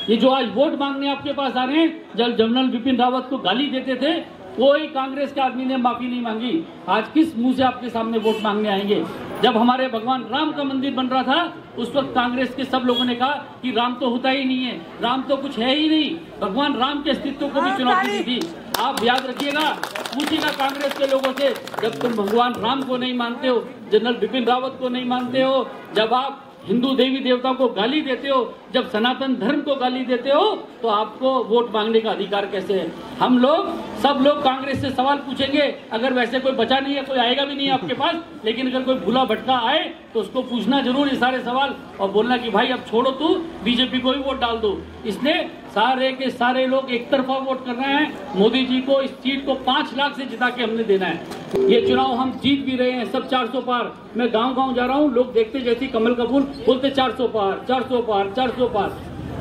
ये जो आज वोट मांगने आपके पास आ रहे हैं, जब जनरल बिपिन रावत को गाली देते थे, कोई कांग्रेस के आदमी ने माफी नहीं मांगी। आज किस मुंह से आपके सामने वोट मांगने आएंगे? जब हमारे भगवान राम का मंदिर बन रहा था, उस वक्त कांग्रेस के सब लोगों ने कहा कि राम तो होता ही नहीं है, राम तो कुछ है ही नहीं। भगवान राम के अस्तित्व को भी चुनौती दी थी। आप याद रखिएगा, पूछिएगा कांग्रेस के लोगों से, जब तुम भगवान राम को नहीं मानते हो, जनरल बिपिन रावत को नहीं मानते हो, जब आप हिंदू देवी देवताओं को गाली देते हो, जब सनातन धर्म को गाली देते हो, तो आपको वोट मांगने का अधिकार कैसे है? हम लोग सब लोग कांग्रेस से सवाल पूछेंगे। अगर वैसे कोई बचा नहीं है, कोई आएगा भी नहीं आपके पास, लेकिन अगर कोई भूला भटका आए तो उसको पूछना जरूर ये सारे सवाल, और बोलना कि भाई अब छोड़ो, तू बीजेपी को ही वोट डाल दो। इसने सारे के सारे लोग एक तरफा वोट कर रहे हैं। मोदी जी को इस सीट को 5 लाख से जिता के हमने देना है। ये चुनाव हम जीत भी रहे हैं, सब 400 पार। मैं गांव-गांव जा रहा हूँ, लोग देखते जैसी कमल का फूल बोलते 400 पार, 400 पार, 400 पार।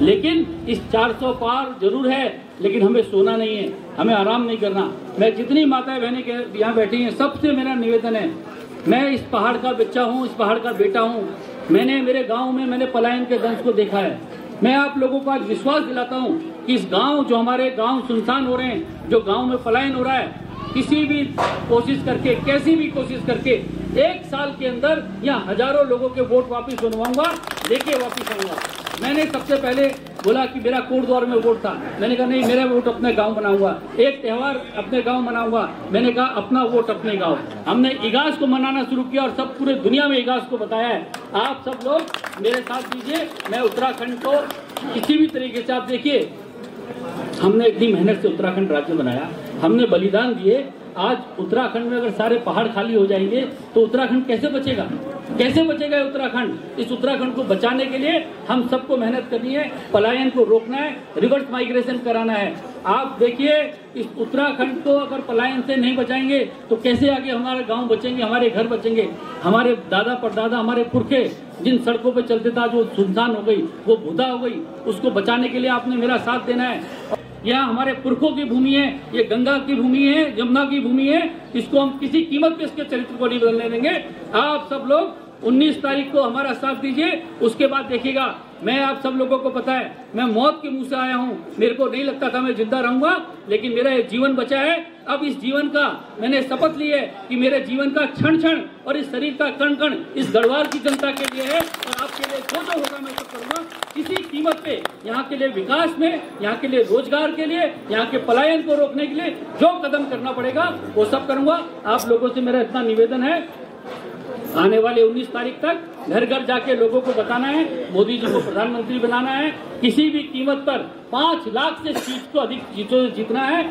लेकिन इस 400 पार जरूर है, लेकिन हमें सोना नहीं है, हमें आराम नहीं करना। मैं जितनी माताएं बहनें यहाँ बैठी हैं, सबसे मेरा निवेदन है, मैं इस पहाड़ का बच्चा हूँ, इस पहाड़ का बेटा हूँ। मैंने मेरे गाँव में मैंने पलायन के दंश को देखा है। मैं आप लोगों को आज विश्वास दिलाता हूँ कि इस गांव, जो हमारे गांव सुनसान हो रहे हैं, जो गांव में पलायन हो रहा है, किसी भी कोशिश करके, कैसी भी कोशिश करके 1 साल के अंदर यहाँ हजारों लोगों के वोट वापस बनवाऊंगा, लेके वापस आऊंगा। मैंने सबसे पहले बोला कि मेरा कोटद्वार में वोट था, मैंने कहा नहीं, मेरा वोट अपने गांव बनाऊंगा, एक त्योहार अपने गांव मनाऊंगा, मैंने कहा अपना वोट अपने गांव। हमने इगास को मनाना शुरू किया और सब पूरे दुनिया में इगास को बताया है। आप सब लोग मेरे साथ दीजिए। मैं उत्तराखंड को किसी भी तरीके से, आप देखिए, हमने इतनी मेहनत से उत्तराखंड राज्य बनाया, हमने बलिदान दिए। आज उत्तराखंड में अगर सारे पहाड़ खाली हो जाएंगे तो उत्तराखंड कैसे बचेगा? कैसे बचेगा उत्तराखंड? इस उत्तराखंड को बचाने के लिए हम सबको मेहनत करनी है, पलायन को रोकना है, रिवर्स माइग्रेशन कराना है। आप देखिए, इस उत्तराखंड को अगर पलायन से नहीं बचाएंगे तो कैसे आगे हमारे गांव बचेंगे, हमारे घर बचेंगे? हमारे दादा परदादा, हमारे पुरखे जिन सड़कों पे चलते था, जो सुनसान हो गई, वो भूता हो गई, उसको बचाने के लिए आपने मेरा साथ देना है। यह हमारे पुरखों की भूमि है, ये गंगा की भूमि है, जमुना की भूमि है, इसको हम किसी कीमत पे इसके चरित्र को नहीं बदलने देंगे। आप सब लोग 19 तारीख को हमारा साथ दीजिए। उसके बाद देखिएगा, मैं आप सब लोगों को पता है, मैं मौत के मुंह से आया हूँ। मेरे को नहीं लगता था मैं जिंदा रहूंगा, लेकिन मेरा ये जीवन बचा है। अब इस जीवन का मैंने शपथ ली है कि मेरे जीवन का क्षण क्षण और इस शरीर का कण कण इस गढ़वाल की जनता के लिए है, और आपके लिए जो जो होगा मैं सब करूंगा, किसी कीमत पे। यहाँ के लिए विकास में, यहाँ के लिए रोजगार के लिए, यहाँ के पलायन को रोकने के लिए जो कदम करना पड़ेगा वो सब करूंगा। आप लोगों से मेरा इतना निवेदन है, आने वाले 19 तारीख तक घर घर जाके लोगों को बताना है, मोदी जी को प्रधानमंत्री बनाना है, किसी भी कीमत पर 5 लाख से सीट को अधिक जीतना है।